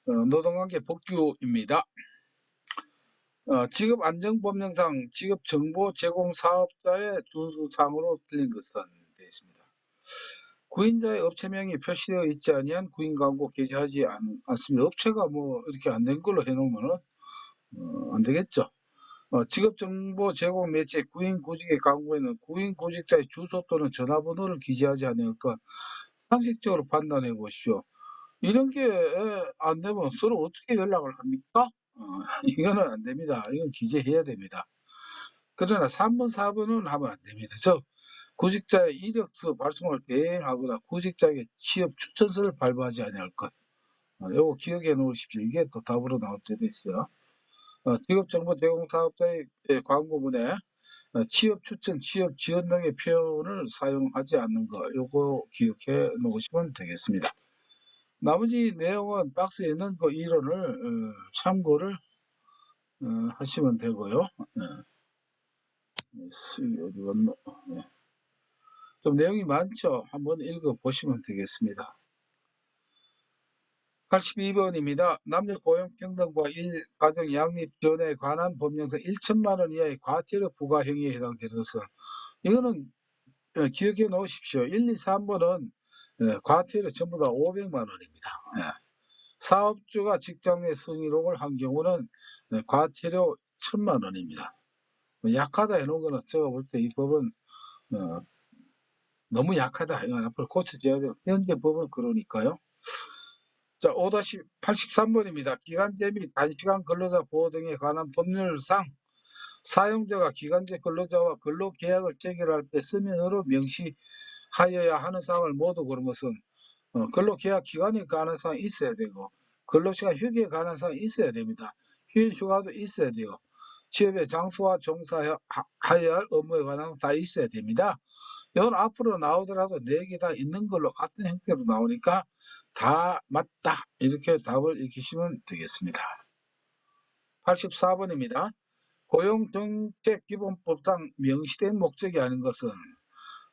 노동관계 법규입니다. 직업안정법령상 직업정보 제공 사업자의 준수사항으로 틀린 것은 되어 있습니다. 구인자의 업체명이 표시되어 있지 아니한 구인 광고 게시하지 않습니다. 업체가 뭐 이렇게 안 된 걸로 해놓으면 안 되겠죠. 직업정보 제공 매체 구인 구직의 광고에는 구인 구직자의 주소 또는 전화번호를 기재하지 않을 것 상식적으로 판단해 보십시오. 이런 게 안 되면 서로 어떻게 연락을 합니까? 이거는 안 됩니다. 이건 기재해야 됩니다. 그러나 3번, 4번은 하면 안 됩니다. 즉, 구직자의 이력서 발송을 대행하거나 구직자에게 취업 추천서를 발부하지 아니할 것. 요거 기억해 놓으십시오. 이게 또 답으로 나올 때도 있어요. 직업정보 제공 사업자의 광고문에 취업 추천, 취업 지원 등의 표현을 사용하지 않는 거. 요거 기억해 놓으시면 되겠습니다. 나머지 내용은 박스에 있는 그 이론을 참고를 하시면 되고요. 어디 갔노? 좀 내용이 많죠. 한번 읽어보시면 되겠습니다. 82번입니다. 남녀 고용평등과 일가정 양립 지원에 관한 법령상 1천만 원 이하의 과태료 부과 행위에 해당되는 것은 이거는 기억해 놓으십시오. 1, 2, 3번은 과태료 전부 다 500만 원입니다. 사업주가 직장 내 성희롱을 한 경우는 과태료 1,000만 원입니다. 약하다 해놓은 거는 제가 볼 때 이 법은 너무 약하다. 이건 앞으로 고쳐져야 돼요. 현재 법은 그러니까요. 자, 5-83번입니다. 기간제 및 단시간 근로자 보호 등에 관한 법률상 사용자가 기간제 근로자와 근로계약을 체결할 때 서면으로 명시하여야 하는 사항을 모두 그런 것은 근로계약 기간에 관한 사항이 있어야 되고 근로시간 휴게에 관한 사항이 있어야 됩니다. 휴일 휴가도 있어야 돼요. 취업의 장소와 종사해야 할 업무에 관한 다 있어야 됩니다. 이건 앞으로 나오더라도 4개 다 있는 걸로 같은 형태로 나오니까 다 맞다. 이렇게 답을 읽으시면 되겠습니다. 84번입니다. 고용정책기본법상 명시된 목적이 아닌 것은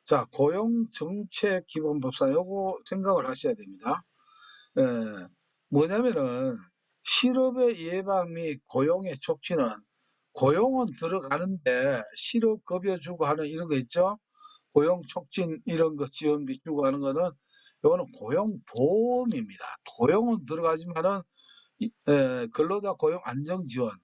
자, 고용정책기본법상 요거 생각을 하셔야 됩니다. 뭐냐면은 실업의 예방 및 고용의 촉진은 고용은 들어가는데 실업급여 주고 하는 이런 거 있죠? 고용 촉진 이런 거 지원비 주고 하는 거는 요거는 고용보험입니다. 고용은 들어가지만은 근로자 고용 안정 지원,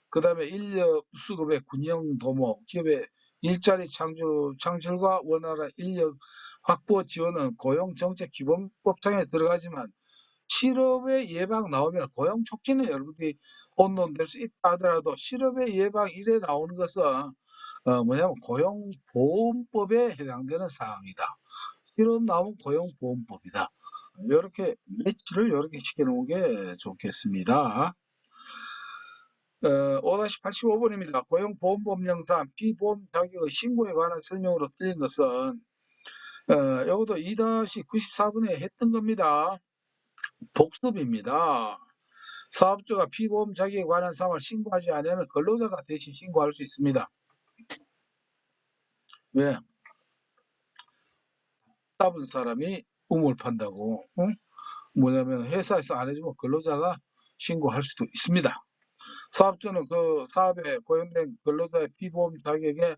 그 다음에 인력 수급의 군용 도모, 기업의 일자리 창출과 원활한 인력 확보 지원은 고용정책기본법상에 들어가지만 실업의 예방 나오면 고용 촉진은 여러분들이 혼돈될 수 있다 하더라도 실업의 예방 이래 나오는 것은 뭐냐면 고용보험법에 해당되는 사항이다. 실업 나오면 고용보험법이다. 이렇게 매치를 이렇게 시켜놓은 게 좋겠습니다. 5-85번입니다. 고용보험법령상 비보험 자격의 신고에 관한 설명으로 틀린 것은 이것도 2-94번에 했던 겁니다. 복습입니다. 사업주가 피보험 자격에 관한 사항을 신고하지 않으면 근로자가 대신 신고할 수 있습니다. 왜? 답은 사람이 우물 판다고. 뭐냐면 회사에서 안 해주면 근로자가 신고할 수도 있습니다. 사업주는 그 사업에 고용된 근로자의 피보험 자격에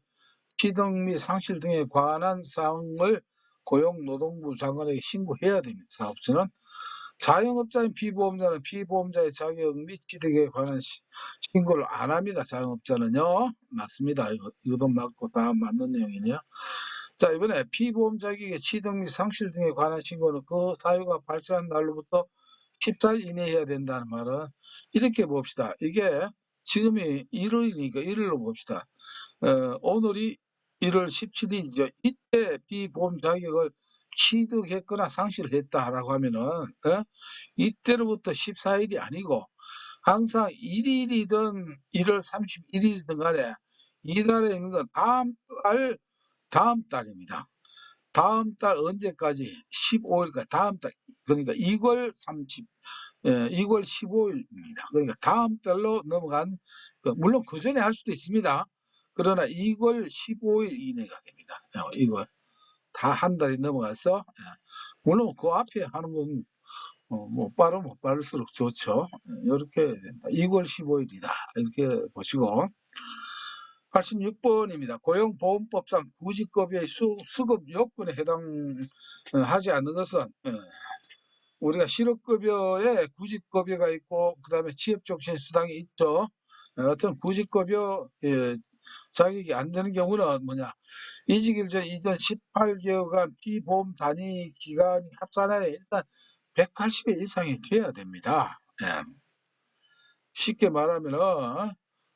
취득 및 상실 등에 관한 사항을 고용노동부 장관에게 신고해야 됩니다. 사업주는. 자영업자인 피보험자는 피보험자의 자격 및 취득에 관한 신고를 안 합니다. 자영업자는요. 맞습니다. 이것도 맞고 다 맞는 내용이네요. 자, 이번에 피보험 자격의 취득 및 상실 등에 관한 신고는 그 사유가 발생한 날로부터 14일 이내에 해야 된다는 말은 이렇게 봅시다. 이게 지금이 1월이니까 1일로 봅시다. 오늘이 1월 17일이죠. 이때 비보험 자격을 취득했거나 상실을 했다라고 하면은 이때로부터 14일이 아니고 항상 1일이든 1월 31일이든 간에 이달에 있는 건 다음 달입니다. 다음 달 언제까지? 15일까지 다음 달 그러니까 2월 15일입니다. 그러니까 다음 달로 넘어간 물론 그 전에 할 수도 있습니다. 그러나 2월 15일 이내가 됩니다. 이거 다 한 달이 넘어가서 물론 그 앞에 하는 건 뭐 빠르면 빠를수록 좋죠. 이렇게 된다. 2월 15일이다. 이렇게 보시고 86번입니다. 고용보험법상 구직급여의 수급 요건에 해당하지 않는 것은 우리가 실업급여에 구직급여가 있고 그 다음에 취업촉진수당이 있죠. 어떤 구직급여 자격이 안 되는 경우는 뭐냐, 이직 전 이전 18개월간 피보험 단위 기간이 합산하에 일단 180일 이상이 돼야 됩니다. 쉽게 말하면은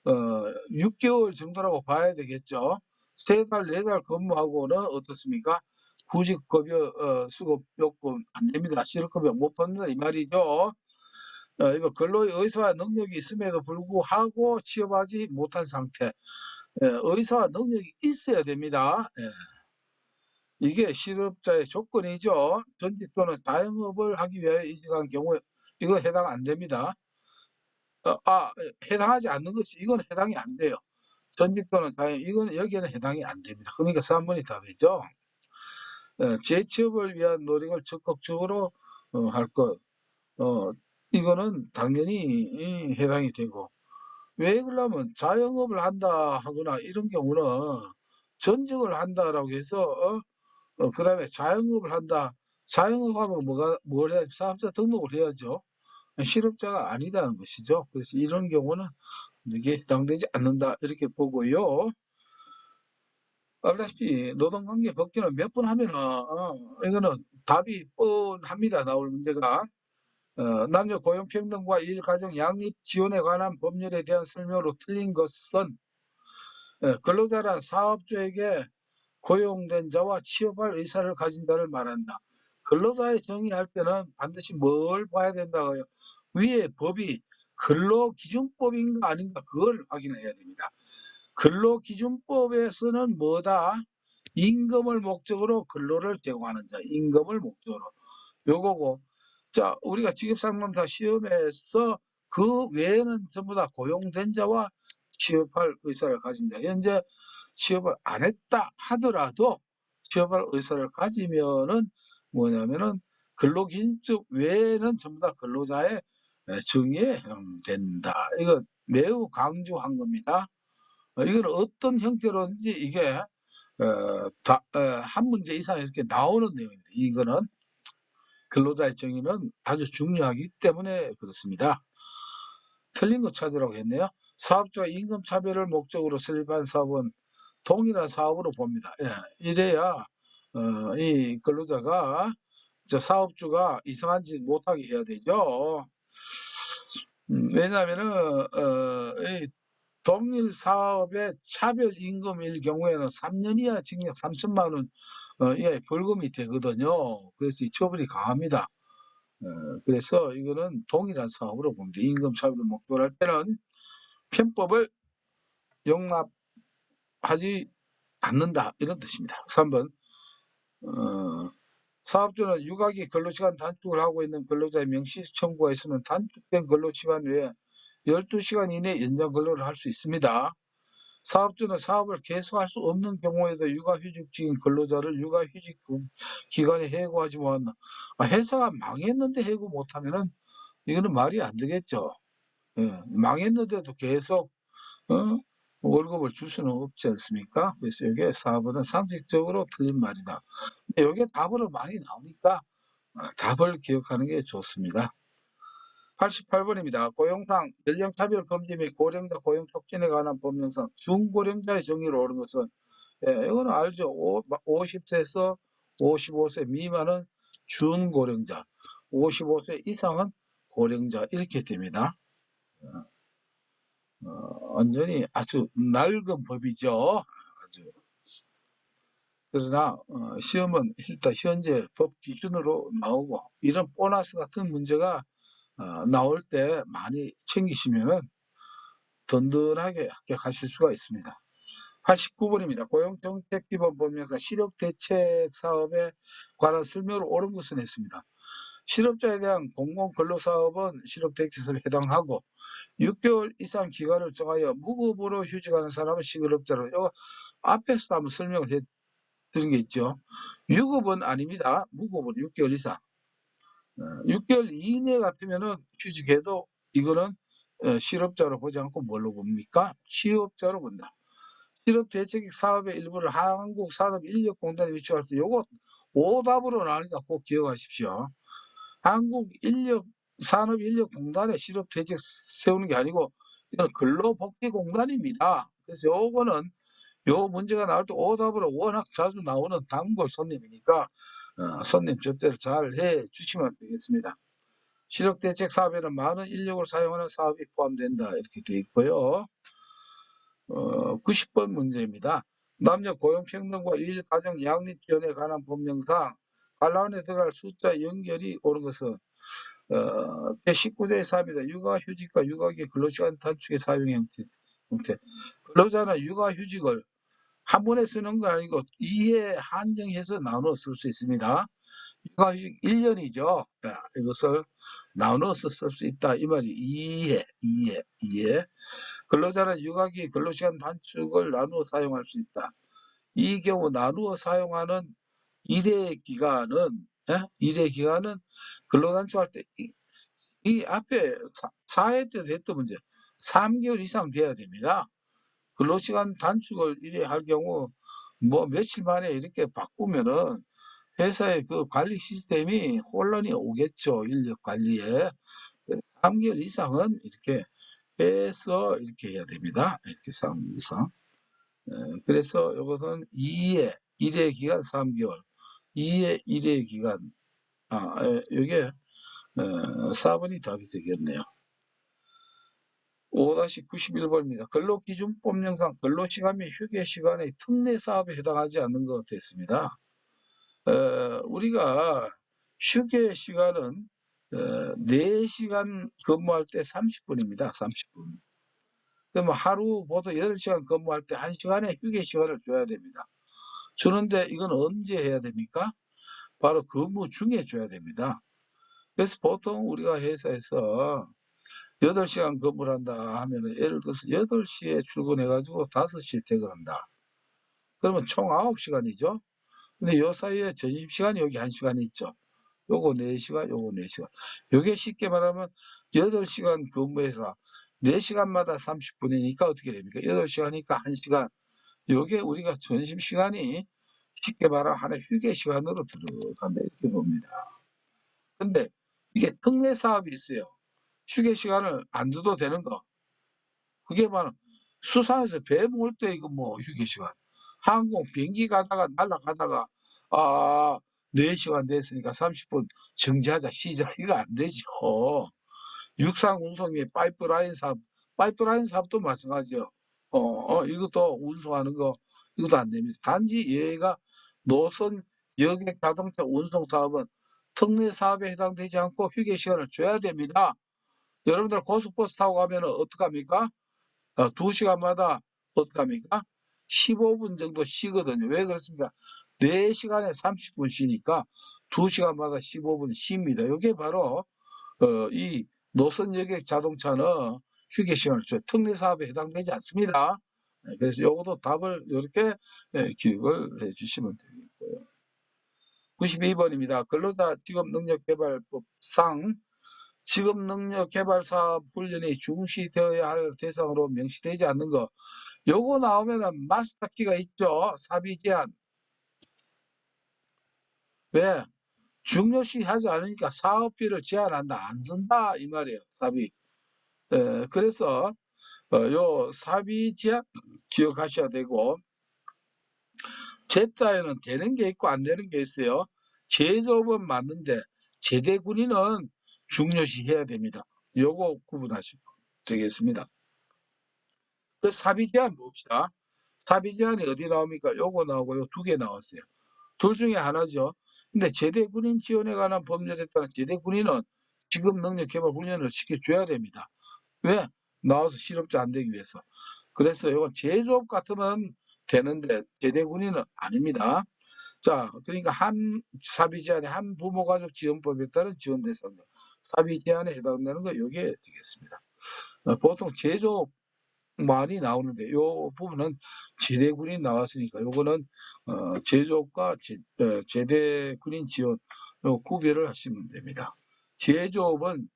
6개월 정도라고 봐야 되겠죠. 3달, 4달 근무하고는 어떻습니까? 구직급여 수급 요건 안 됩니다. 실업급여 못 받는다 이 말이죠. 이거 근로의 의사와 능력이 있음에도 불구하고 취업하지 못한 상태. 의사와 능력이 있어야 됩니다. 이게 실업자의 조건이죠. 전직 또는 자영업을 하기 위하여 이직한 경우에 이거 해당 안 됩니다. 해당하지 않는 것이 이건 해당이 안 돼요. 전직 또는 자영업 이거는 여기에는 해당이 안 됩니다. 그러니까 3번이 답이죠. 재취업을 위한 노력을 적극적으로 할 것. 이거는 당연히 해당이 되고, 왜 그러냐면 자영업을 한다 하거나 이런 경우는 전직을 한다라고 해서 그 다음에 자영업을 한다. 자영업하면 뭘 해야지? 사업자 등록을 해야죠. 실업자가 아니다는 것이죠. 그래서 이런 경우는 이게 해당되지 않는다 이렇게 보고요. 알다시피 노동관계 법규는 몇 번 하면은 이거는 답이 뻔합니다. 나올 문제가. 남녀 고용평등과 일가정 양립 지원에 관한 법률에 대한 설명으로 틀린 것은 근로자란 사업주에게 고용된 자와 취업할 의사를 가진 자를 말한다. 근로자의 정의할 때는 반드시 뭘 봐야 된다고요? 위에 법이 근로기준법인가 아닌가 그걸 확인해야 됩니다. 근로기준법에서는 뭐다? 임금을 목적으로 근로를 제공하는 자, 임금을 목적으로. 요거고, 자, 우리가 직업상담사 시험에서 그 외에는 전부 다 고용된 자와 취업할 의사를 가진 자. 현재 취업을 안 했다 하더라도 취업할 의사를 가지면은 뭐냐면은 근로기준법 외에는 전부 다 근로자의 정의에 해당된다. 이거 매우 강조한 겁니다. 이건 어떤 형태로든지 이게 한 문제 이상 이렇게 나오는 내용입니다. 이거는 근로자의 정의는 아주 중요하기 때문에 그렇습니다. 틀린 거 찾으라고 했네요. 사업주가 임금 차별을 목적으로 설립한 사업은 동일한 사업으로 봅니다. 이래야 이 근로자가 사업주가 이상한 짓 못하게 해야 되죠. 왜냐하면은 이 동일 사업의 차별임금일 경우에는 3년 이하 징역 3천만 원 이하의 벌금이 되거든요. 그래서 이 처벌이 강합니다. 그래서 이거는 동일한 사업으로 봅니다. 임금 차별을 목적으로 할 때는 편법을 용납하지 않는다 이런 뜻입니다. 3번 사업주는 유가기 근로시간 단축을 하고 있는 근로자의 명시 청구가 있으면 단축된 근로시간 외에 12시간 이내 연장 근로를 할 수 있습니다. 사업주는 사업을 계속할 수 없는 경우에도 육아휴직 중인 근로자를 육아휴직 기간에 해고하지 못한다. 회사가 망했는데 해고 못하면은 이거는 말이 안 되겠죠. 망했는데도 계속 월급을 줄 수는 없지 않습니까? 그래서 이게 4번은 상식적으로 틀린 말이다. 이게 답으로 많이 나오니까 답을 기억하는 게 좋습니다. 88번입니다. 고용상 연령차별 금지 및 고령자 고용 촉진에 관한 법령상 중고령자의 정의로 옳은 것은 이거는 알죠. 50세에서 55세 미만은 중고령자, 55세 이상은 고령자 이렇게 됩니다. 완전히 아주 낡은 법이죠. 아주. 그러나 시험은 일단 현재 법 기준으로 나오고 이런 보너스 같은 문제가 나올 때 많이 챙기시면은 든든하게 합격하실 수가 있습니다. 89번입니다. 고용정책기본 법령상 실업대책 사업에 관한 설명을 옳은 것은 했습니다. 실업자에 대한 공공근로사업은 실업대책에 해당하고 6개월 이상 기간을 정하여 무급으로 휴직하는 사람은 실업자로. 이거 앞에서 한번 설명을 해드린 게 있죠. 유급은 아닙니다. 무급은 6개월 이상. 6개월 이내 같으면은 휴직해도 이거는 실업자로 보지 않고 뭘로 봅니까? 취업자로 본다. 실업대책 사업의 일부를 한국산업인력공단에 위치할 수 요거 오답으로 나오니까 꼭 기억하십시오. 한국산업인력공단에 실업대책 세우는 게 아니고 이건 근로복지공단입니다. 그래서 요거는 요 문제가 나올 때 오답으로 워낙 자주 나오는 단골 손님이니까 손님 접대를 잘 해 주시면 되겠습니다. 실업대책 사업에는 많은 인력을 사용하는 사업이 포함된다 이렇게 되어 있고요. 90번 문제입니다. 남녀 고용평등과 일, 가정, 양립 지원에 관한 법령상 관란에 들어갈 숫자 연결이 옳은 것은 제19조의 사업이다. 육아휴직과 육아기 근로시간 단축의 사용 형태. 근로자는 육아휴직을 한 번에 쓰는 건 아니고 2회 한정해서 나눠 쓸 수 있습니다. 육아휴직 1년이죠. 이것을 나눠서 쓸 수 있다. 이 말이 2회. 근로자는 육아기 근로시간 단축을 나누어 사용할 수 있다. 이 경우 나누어 사용하는 일회 기간은 근로단축할 때 이 앞에 4회 때도 했던 문제 3개월 이상 돼야 됩니다. 근로시간 단축을 일회 할 경우 뭐 며칠 만에 이렇게 바꾸면은 회사의 그 관리 시스템이 혼란이 오겠죠. 인력 관리에. 3개월 이상은 이렇게 해서 이렇게 해야 됩니다. 이렇게 3개월 이상. 그래서 이것은 2회, 1회 기간 3개월, 2회, 1회 기간. 이게 4번이 답이 되겠네요. 5-91번입니다. 근로기준법령상 근로시간 및 휴게시간의 특례사업에 해당하지 않는 것 됐습니다. 우리가 휴게시간은 4시간 근무할 때 30분입니다. 30분. 그럼 하루 보통 8시간 근무할 때 1시간의 휴게시간을 줘야 됩니다. 주는데 이건 언제 해야 됩니까? 바로 근무 중에 줘야 됩니다. 그래서 보통 우리가 회사에서 8시간 근무를 한다 하면 예를 들어서 8시에 출근해가지고 5시에 퇴근한다. 그러면 총 9시간이죠. 근데 요 사이에 점심시간이 여기 1시간이 있죠. 요거 4시간, 요거 4시간. 요게 쉽게 말하면 8시간 근무해서 4시간마다 30분이니까 어떻게 됩니까? 8시간이니까 1시간. 요게 우리가 점심시간이 쉽게 말하면 하나의 휴게시간으로 들어간다 이렇게 봅니다. 근데 이게 특례 사업이 있어요. 휴게시간을 안 줘도 되는 거. 그게 바로 수산에서 배 모을 때 이거 뭐 휴게시간. 항공 비행기 가다가 날아가다가 4시간 됐으니까 30분 정지하자 쉬자 이거 안 되죠. 육상 운송의 파이프라인 사업도 마찬가지죠. 이것도 운송하는 거 이것도 안 됩니다. 단지 얘가 노선 여객 자동차 운송 사업은 특례 사업에 해당되지 않고 휴게 시간을 줘야 됩니다. 여러분들 고속버스 타고 가면 어떡합니까? 2시간마다 어떡합니까? 15분 정도 쉬거든요. 왜 그렇습니까? 4시간에 30분 쉬니까 2시간마다 15분 쉽니다. 이게 바로 이 노선 여객 자동차는 휴게 시간을 줘요. 특례 사업에 해당되지 않습니다. 그래서 요것도 답을 이렇게 기억을 해 주시면 되겠고요. 92번입니다. 근로자 직업능력개발법상 직업능력개발사업 훈련이 중시되어야 할 대상으로 명시되지 않는 거. 요거 나오면은 마스터키가 있죠. 사비 제한. 왜? 중요시 하지 않으니까 사업비를 제한한다. 안 쓴다. 이 말이에요. 사비. 그래서 요 사비 제한 기억하셔야 되고 제자에는 되는 게 있고 안 되는 게 있어요. 제조업은 맞는데 제대 군인은 중요시 해야 됩니다. 요거 구분하시면 되겠습니다. 그 사비 제한 봅시다. 사비 제한이 어디 나옵니까? 요거 나오고 요 2개 나왔어요. 둘 중에 하나죠. 근데 제대 군인 지원에 관한 법률에 따라 제대 군인은 직업 능력 개발 훈련을 시켜줘야 됩니다. 왜? 나와서 실업자 안 되기 위해서. 그래서 이건 제조업 같으면 되는데 제대 군인은 아닙니다. 자, 그러니까 한 사비 제한에 한 부모 가족 지원법에 따른 지원 대상자 사비 제한에 해당되는 거 요게 되겠습니다. 보통 제조업 많이 나오는데 요 부분은 제대 군인 나왔으니까 요거는 제조업과 제대 군인 지원 요 구별을 하시면 됩니다. 제조업은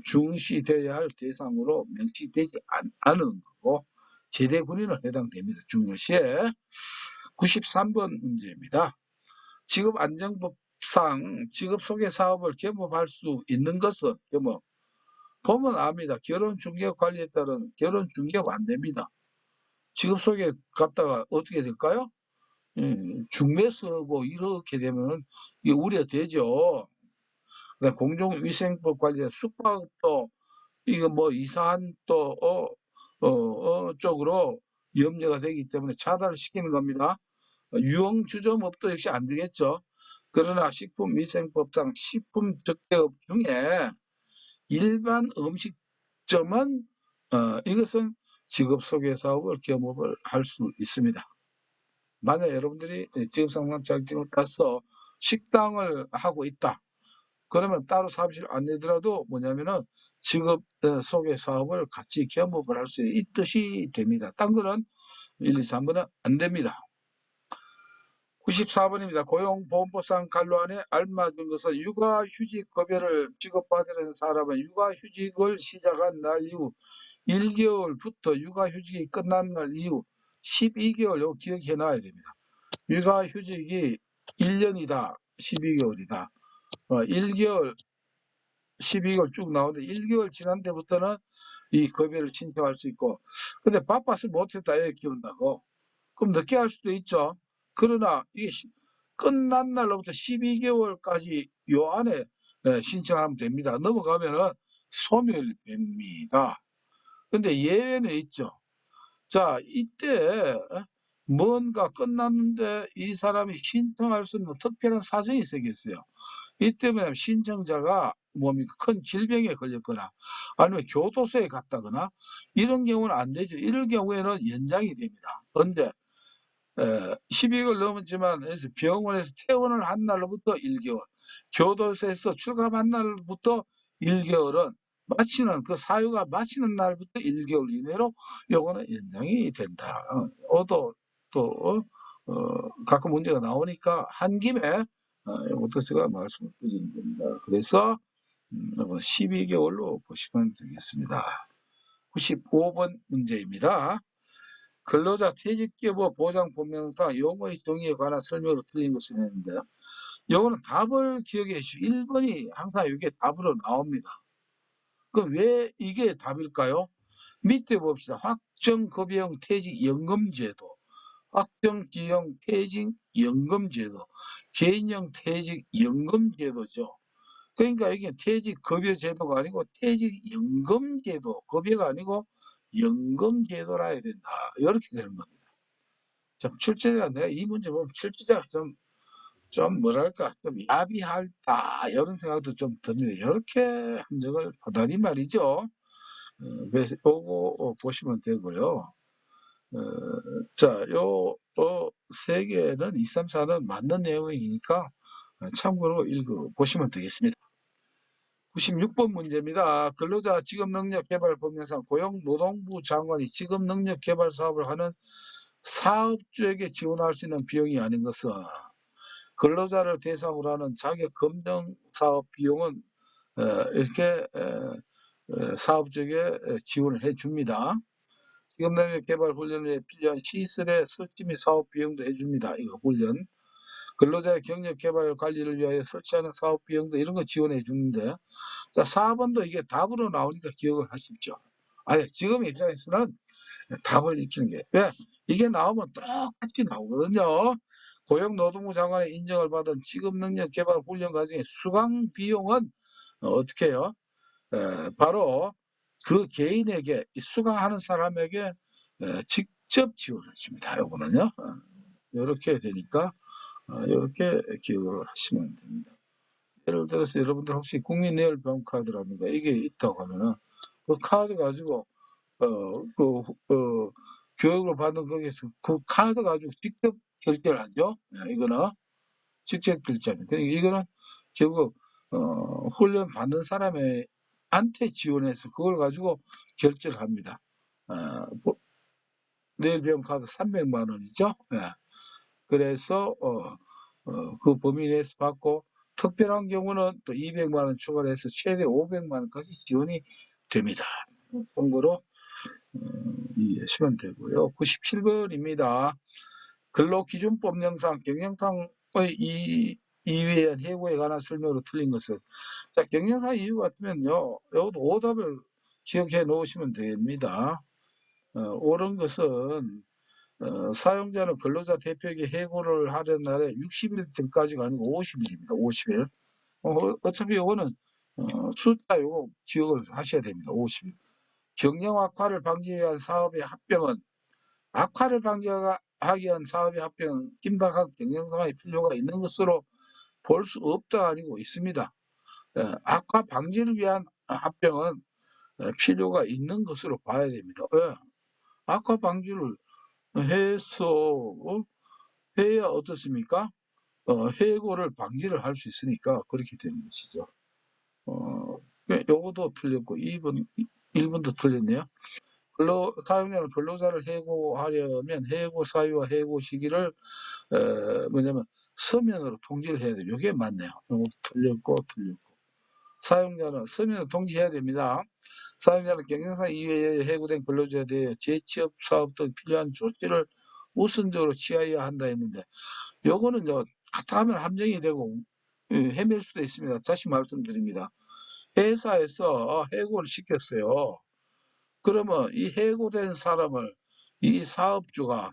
중시되어야 할 대상으로 명시되지 않은 거고 제대 군인은 해당됩니다. 중요시에 93번 문제입니다. 직업안정법상 직업소개사업을 겸업할 수 있는 것은 보면 압니다. 결혼중개업 관리에 따른 결혼중개업 안 됩니다. 직업소개 갔다가 어떻게 될까요? 중매 서고 이렇게 되면 이게 우려되죠. 공정위생법 관련 숙박업도 이거 뭐 이상한 또 쪽으로 염려가 되기 때문에 차단을 시키는 겁니다. 유흥주점업도 역시 안 되겠죠. 그러나 식품위생법상 식품적대업 중에 일반 음식점은 이것은 직업소개사업을 겸업을 할 수 있습니다. 만약 여러분들이 직업상담 자격증을 따서 식당을 하고 있다. 그러면 따로 사무실 안 내더라도 뭐냐면은 직업 소개 사업을 같이 겸업을 할 수 있듯이 됩니다. 딴 거는 1, 2, 3번은 안 됩니다. 94번입니다. 고용보험법상 간로안에 알맞은 것은 육아휴직급여를 지급받으려는 사람은 육아휴직을 시작한 날 이후 1개월부터 육아휴직이 끝난 날 이후 12개월 요 기억해 놔야 됩니다. 육아휴직이 1년이다. 12개월이다. 1개월, 12개월 쭉 나오는데 1개월 지난 데부터는 이 급여를 신청할 수 있고 근데 바빠서 못했다 애 키운다고 그럼 늦게 할 수도 있죠. 그러나 이게 끝난 날로부터 12개월까지 요 안에 신청하면 됩니다. 넘어가면은 소멸됩니다. 근데 예외는 있죠. 자, 이때 뭔가 끝났는데 이 사람이 신청할 수 있는 특별한 사정이 생겼어요. 이 때문에 신청자가 뭡니까 큰 질병에 걸렸거나 아니면 교도소에 갔다거나 이런 경우는 안 되죠. 이럴 경우에는 연장이 됩니다. 언제 12개월 넘었지만 병원에서 퇴원을 한 날로부터 1개월, 교도소에서 출감한 날부터 1개월은 마치는 그 사유가 마치는 날부터 1개월 이내로 요거는 연장이 된다. 또 가끔 문제가 나오니까 한 김에 요것도 제가 말씀을 드리는 겁니다. 그래서 12개월로 보시면 되겠습니다. 95번 문제입니다. 근로자 퇴직기업 보장법령상 용어의 정의에 관한 설명으로 틀린 것을 했는데요. 요거는 답을 기억해 주시고 1번이 항상 이게 답으로 나옵니다. 그럼 왜 이게 답일까요? 밑에 봅시다. 확정급여형 퇴직연금제도, 확정기형 퇴직연금제도, 개인형 퇴직연금제도죠. 그러니까 이게 퇴직급여제도가 아니고 퇴직연금제도, 급여가 아니고 연금제도라 해야 된다. 이렇게 되는 겁니다. 참 출제자가 내가 이 문제 보면 출제자가 좀 뭐랄까 좀 야비할까 이런 생각도 좀 듭니다. 이렇게 함정을 하다니 말이죠. 그래서 요거 보시면 되고요. 자, 요 세 개는 2, 3, 4는 맞는 내용이니까 참고로 읽어보시면 되겠습니다. 96번 문제입니다. 근로자 직업능력개발법령상 고용노동부 장관이 직업능력개발 사업을 하는 사업주에게 지원할 수 있는 비용이 아닌 것은 근로자를 대상으로 하는 자격검증사업 비용은 이렇게 사업주에게 지원을 해줍니다. 직업능력개발 훈련에 필요한 시설의 설치 및 사업 비용도 해줍니다. 이거 훈련. 근로자의 경력개발 관리를 위하여 설치하는 사업 비용도 이런 거 지원해 주는데 자 4번도 이게 답으로 나오니까 기억을 하십시오. 아니 지금 입장에서는 답을 익히는 게 왜? 이게 나오면 똑같이 나오거든요. 고용노동부 장관의 인정을 받은 직업능력개발 훈련 과정의 수강 비용은 어떻게 해요? 바로 그 개인에게 수강하는 사람에게 직접 지원을 줍니다. 요거는요. 이렇게 되니까 이렇게 기억을 하시면 됩니다. 예를 들어서 여러분들 혹시 국민내열병 카드라든가 이게 있다고 하면은 그 카드 가지고 교육을 받는 거기에서 그 카드 가지고 직접 결제를 하죠. 이거는 직접 결제입니다. 그러니까 이거는 결국 훈련 받는 사람한테 지원해서 그걸 가지고 결제를 합니다. 내일병 카드 300만 원이죠. 그래서 그 범위 내에서 받고 특별한 경우는 또 200만 원 추가를 해서 최대 500만 원까지 지원이 됩니다. 참고로 이해하시면 되고요. 97번입니다. 근로기준법 경영상의 이외의 해고에 관한 설명으로 틀린 것은, 자, 경영상 이유 같으면요, 이것도 오답을 기억해 놓으시면 됩니다. 옳은 것은 사용자는 근로자 대표에게 해고를 하는 날에 60일 전까지가 아니고 50일입니다. 50일. 어차피 이거는 숫자 이거 기억을 하셔야 됩니다. 50일. 경영 악화를 방지하기 위한 사업의 합병은, 악화를 방지하기 위한 사업의 합병은 긴박한 경영 상황이 필요가 있는 것으로 볼 수 없다 아니고 있습니다. 악화 방지를 위한 합병은 필요가 있는 것으로 봐야 됩니다. 악화 방지를 해서 해야 어떻습니까? 해고를 방지를 할 수 있으니까 그렇게 되는 것이죠. 요것도 틀렸고 1번도 틀렸네요. 사용자는 근로자를 해고하려면 해고 사유와 해고 시기를 뭐냐면 서면으로 통지를 해야 돼요. 이게 맞네요. 요것도 틀렸고. 사용자는 서면으로 통지해야 됩니다. 사용자는 경영상 이외에 해고된 근로자에 대해 재취업 사업 등 필요한 조치를 우선적으로 취하여야 한다 했는데, 요거는요, 갔다 하면 함정이 되고 헤맬 수도 있습니다. 다시 말씀드립니다. 회사에서 해고를 시켰어요. 그러면 이 해고된 사람을 이 사업주가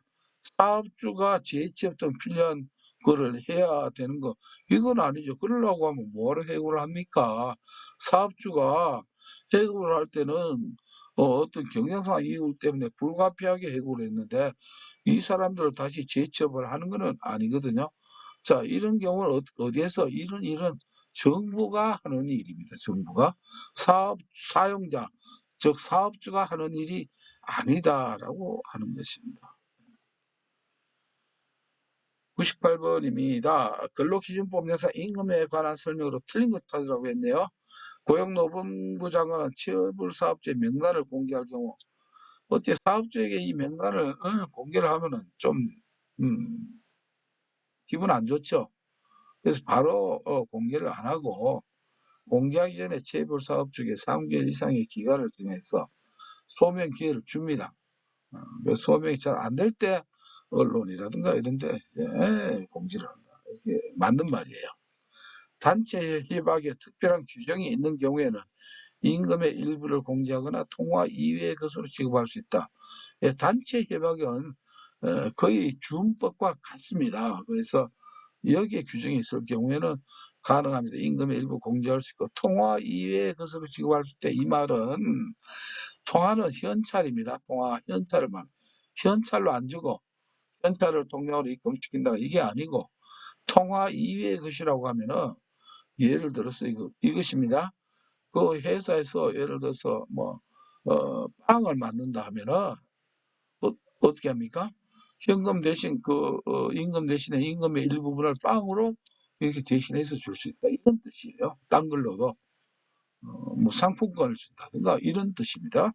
재취업 등 필요한 거를 해야 되는 거, 이건 아니죠. 그러려고 하면 뭐하러 해고를 합니까? 사업주가 해고를 할 때는 어떤 경영상 이유 때문에 불가피하게 해고를 했는데 이 사람들을 다시 재취업을 하는 거는 아니거든요. 자, 이런 경우는 어디에서 이런 정부가 하는 일입니다. 정부가 사용자, 즉 사업주가 하는 일이 아니다라고 하는 것입니다. 98번입니다. 근로기준법령상 임금에 관한 설명으로 틀린 것 찾으라고 했네요. 고용노동부 장관은 취업사업주의 명단을 공개할 경우, 어째 사업주에게 이 명단을 공개를 하면은 좀 기분 안 좋죠. 그래서 바로 공개를 안 하고, 공개하기 전에 체불사업주에게 3개월 이상의 기간을 정해서 소명 기회를 줍니다. 소명이 잘 안 될 때 언론이라든가 이런 데 공지를 한다. 이게 맞는 말이에요. 단체 협약에 특별한 규정이 있는 경우에는 임금의 일부를 공제하거나 통화 이외의 것으로 지급할 수 있다. 단체 협약은 거의 준법과 같습니다. 그래서 여기에 규정이 있을 경우에는 가능합니다. 임금의 일부 공제할 수 있고 통화 이외의 것으로 지급할 수 있다. 이 말은 통화는 현찰입니다. 통화 현찰을 말. 현찰로 안 주고 현찰을 통장으로 입금시킨다. 이게 아니고 통화 이외의 것이라고 하면은 예를 들어서 이것입니다. 그 회사에서 예를 들어서 빵을 만든다 하면은 어떻게 합니까? 현금 대신 임금 대신에 임금의 일부분을 빵으로 이렇게 대신해서 줄 수 있다. 이런 뜻이에요. 딴 걸로도 상품권을 준다든가 이런 뜻입니다.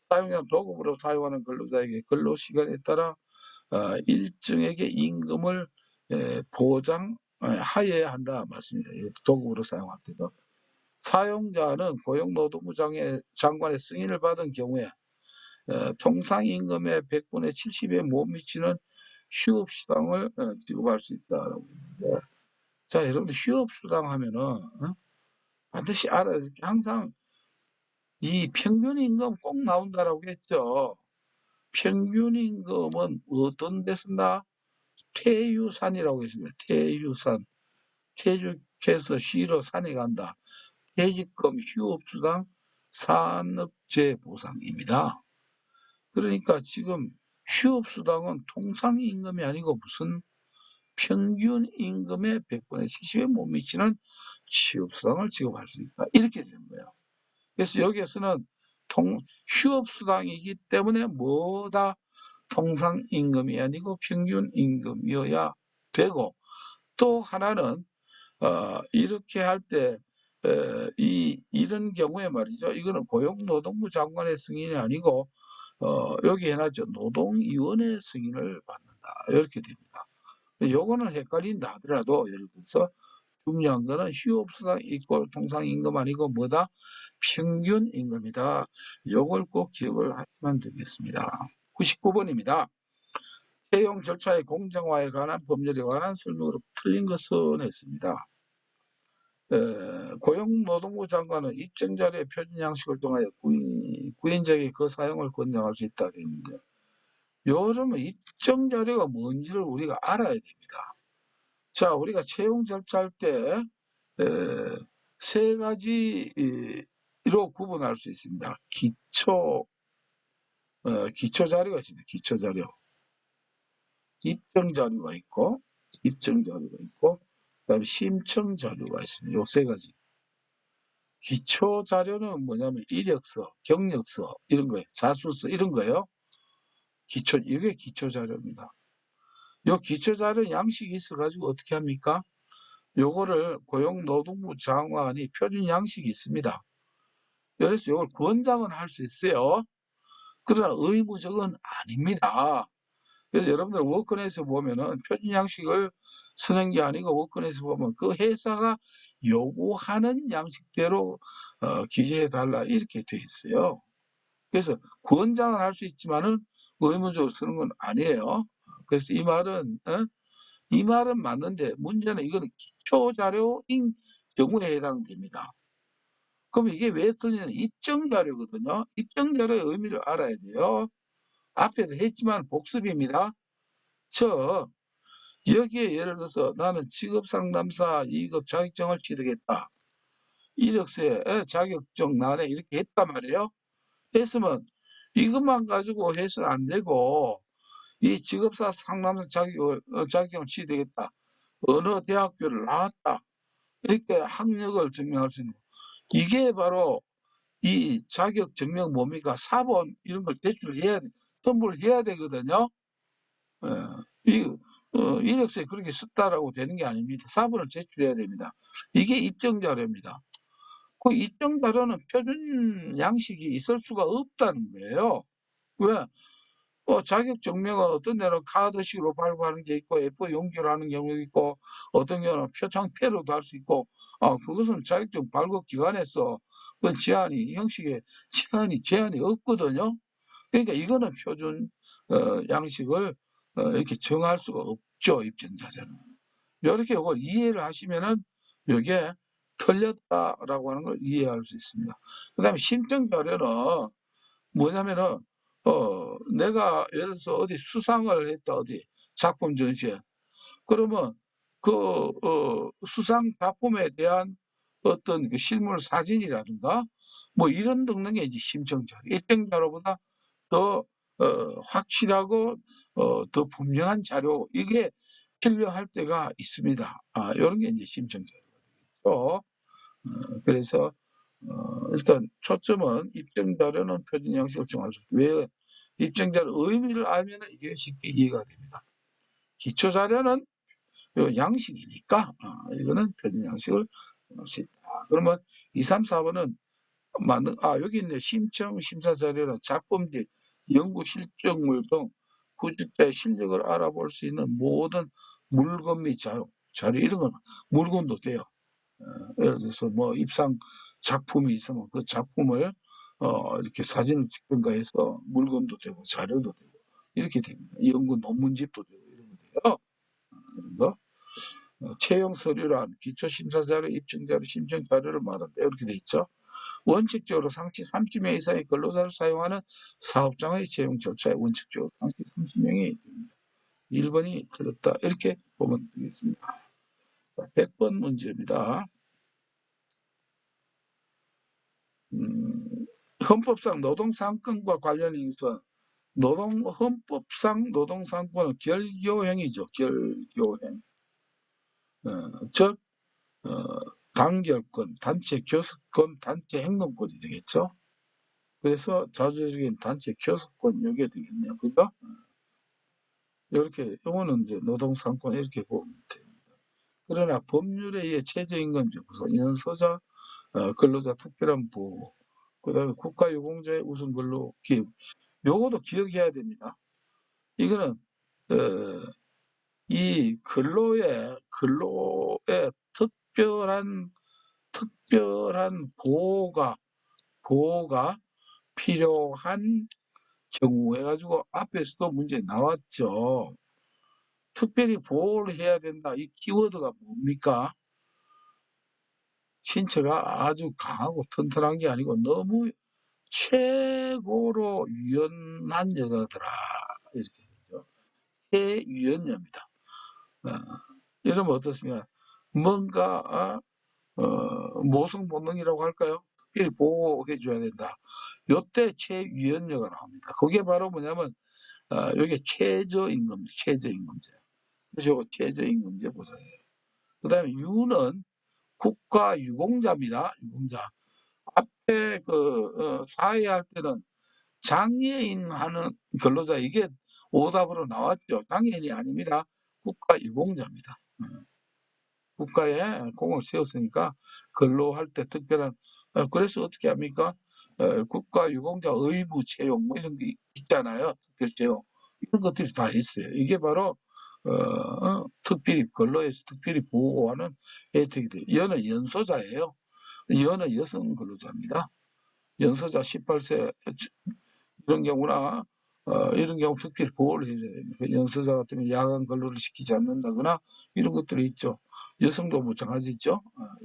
사용자 도급으로 사용하는 근로자에게 근로시간에 따라 일정에게 임금을 보장하여야 한다 맞습니다. 도급으로 사용할 때도. 사용자는 고용노동부 장관의 승인을 받은 경우에 통상임금의 100분의 70에 못 미치는 휴업수당을 지급할 수 있다라고 했는데, 자, 여러분 휴업수당 하면은 반드시 알아야 될 게 항상 이 평균임금 꼭 나온다라고 했죠. 평균임금은 어떤 데 쓴다? 퇴유산이라고 했습니다. 퇴유산. 퇴직해서 쉬러 산에 간다. 퇴직금, 휴업수당, 산업재보상입니다. 그러니까 지금 휴업수당은 통상임금이 아니고 무슨 평균임금의 100분의 70에 못 미치는 휴업수당을 지급할 수 있다. 이렇게 되는 거예요. 그래서 여기에서는 휴업수당이기 때문에 뭐다 통상임금이 아니고 평균임금이어야 되고, 또 하나는 이렇게 할 때 이런 경우에 말이죠. 이거는 고용노동부 장관의 승인이 아니고 여기 해놨죠. 노동위원회 승인을 받는다. 이렇게 됩니다. 요거는 헷갈린다 하더라도 예를 들어서 중요한 거는 휴업수당 이꼴 통상임금 아니고 뭐다? 평균임금이다. 요걸 꼭 기억을 하시면 되겠습니다. 99번입니다. 채용 절차의 공정화에 관한 법률에 관한 설명으로 틀린 것은 했습니다. 고용노동부 장관은 입증자료의 표준 양식을 통하여 구인자에게 그 사용을 권장할 수 있다 했는데, 요즘은 입증자료가 뭔지를 우리가 알아야 됩니다. 자, 우리가 채용 절차할 때 세 가지로 구분할 수 있습니다. 기초 자료가 있습니다. 기초 자료. 입증 자료가 있고, 그다음에 심청 자료가 있습니다. 요 세 가지. 기초 자료는 뭐냐면 이력서, 경력서 이런 거예요. 자술서 이런 거예요. 이게 기초 자료입니다. 요 기초 자료 양식이 있어가지고 어떻게 합니까? 요거를 고용노동부 장관이 표준 양식이 있습니다. 그래서 이걸 권장은 할 수 있어요. 그러나 의무적은 아닙니다. 그래서 여러분들 워크넷에 보면은 표준 양식을 쓰는 게 아니고 워크넷에 보면 그 회사가 요구하는 양식대로 기재해 달라 이렇게 돼 있어요. 그래서 권장은 할 수 있지만은 의무적으로 쓰는 건 아니에요. 그래서 이 말은 맞는데 문제는 이거는 기초 자료인 경우에 해당됩니다. 그럼 이게 왜 틀리냐면 입증 자료거든요. 입증 자료의 의미를 알아야 돼요. 앞에도 했지만 복습입니다. 여기에 예를 들어서 나는 직업상담사 2급 자격증을 취득했다. 이력서에 자격증 나네 이렇게 했단 말이에요. 했으면 이것만 가지고 해서는 안 되고 이 직업사 상담사 자격증을 취득했다. 어느 대학교를 나왔다. 이렇게 학력을 증명할 수 있는 거. 이게 바로 이 자격 증명 뭡니까? 사본 이런 걸 제출해야 돼. 첨부를 해야 되거든요. 이 이력서에 그렇게 썼다라고 되는 게 아닙니다. 사본을 제출해야 됩니다. 이게 입증 자료입니다. 그 입증 자료는 표준 양식이 있을 수가 없다는 거예요. 왜? 자격 증명은 어떤 데는 카드식으로 발부하는 게 있고 A4 용기로 하는 경우도 있고 어떤 경우는 표창패로도 할 수 있고 그것은 자격증 발급 기관에서 그 형식에 제한이 없거든요. 그러니까 이거는 표준 양식을 이렇게 정할 수가 없죠. 입증 자료는. 이렇게 이걸 이해를 하시면은 이게 틀렸다라고 하는 걸 이해할 수 있습니다. 그다음에 심증 자료는 뭐냐면은 내가 예를 들어서 어디 수상을 했다 어디 작품 전시회 그러면 그 수상 작품에 대한 어떤 그 실물 사진이라든가 뭐 이런 등등의 이제 심증자료, 입증자료보다 더 확실하고 더 분명한 자료 이게 필요할 때가 있습니다. 이런 게 이제 심증자료가 되겠죠. 그래서 일단 초점은 입증자료는 표준 양식을 정할 수 없다. 왜? 입증자료 의미를 알면 이게 쉽게 이해가 됩니다. 기초자료는 양식이니까 이거는 표준 양식을 정할 수 있다. 그러면 2, 3, 4번은 여기 있네. 심청 심사자료는 작품집, 연구 실적물 등 구직자의 실력을 알아볼 수 있는 모든 물건 및 자료 이런 건 물건도 돼요. 예를 들어서 뭐 입상 작품이 있으면 그 작품을 이렇게 사진을 찍든가 해서 물건도 되고 자료도 되고 이렇게 됩니다. 연구 논문집도 되고 이런 거 돼요. 이런 거. 채용 서류란 기초 심사 자료, 입증 자료, 심증 자료를 말한다. 이렇게 돼 있죠. 원칙적으로 상시 30명 이상의 근로자를 사용하는 사업장의 채용 절차에 원칙적으로 상시 30명이 됩니다. 1번이 틀렸다. 이렇게 보면 되겠습니다. 100번 문제입니다. 헌법상 노동상권과 관련 인선 헌법상 노동상권은 결교행위죠. 결교행. 즉 단결권, 단체 교섭권, 단체 행동권이 되겠죠. 그래서 자주적인 단체 교섭권 요게 되겠네요. 그죠? 이렇게 요거는 이제 노동상권 이렇게 보면 됩니다. 그러나 법률에 의해 최저임금제 구성, 인원소자, 근로자 특별한 보호, 그다음에 국가유공자의 우선 근로기획 요것도 기억해야 됩니다. 이거는 이 근로의 특별한 보호가 필요한 경우 해가지고 앞에서도 문제 나왔죠. 특별히 보호를 해야 된다. 이 키워드가 뭡니까? 신체가 아주 강하고 튼튼한 게 아니고 너무 최고로 유연한 여자더라. 이렇게 되죠. 최유연녀입니다. 이러면 어떻습니까? 뭔가 모성 본능이라고 할까요? 특별히 보호해 줘야 된다. 요때 최유연녀가 나옵니다. 그게 바로 뭐냐면 이게 최저임금제, 최저임금제. 그래서 최저임금제 보상이에요. 그 다음에 유는 국가유공자입니다. 유공자. 앞에 사회할 때는 장애인 하는 근로자 이게 오답으로 나왔죠. 장애인이 아닙니다. 국가유공자입니다. 국가에 공을 세웠으니까 근로할 때 특별한 그래서 어떻게 합니까? 국가유공자 의무 채용 뭐 이런 게 있잖아요. 특별 채용 이런 것들이 다 있어요. 이게 바로 특별히 근로에서 특별히 보호하는 혜택이 돼요. 여는 연소자예요. 여는 여성 근로자입니다. 연소자 18세 이런 경우나 이런 경우 특별히 보호를 해줘야 됩니다. 연소자 같으면 야간 근로를 시키지 않는다거나 이런 것들이 있죠. 여성도 마찬가지죠.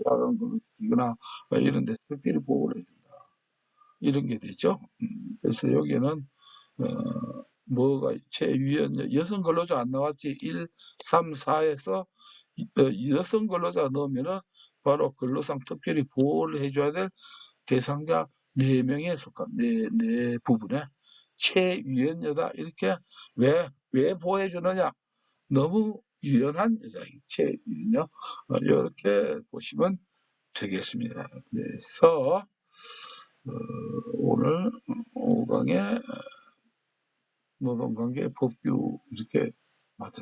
야간 근로 시키거나 이런 데서 특별히 보호를 해준다. 이런 게 되죠. 그래서 여기는 뭐가 최유연 여성 근로자 안 나왔지 1, 3, 4에서 여성 근로자 넣으면은 바로 근로상 특별히 보호를 해줘야 될 대상자 4명에 속한 네 부분에 최유연여다 이렇게 왜 보호해주느냐 너무 유연한 여자인 최유연여 이렇게 보시면 되겠습니다. 그래서 오늘 5강의 노동관계 법규 이렇게 마쳤습니다.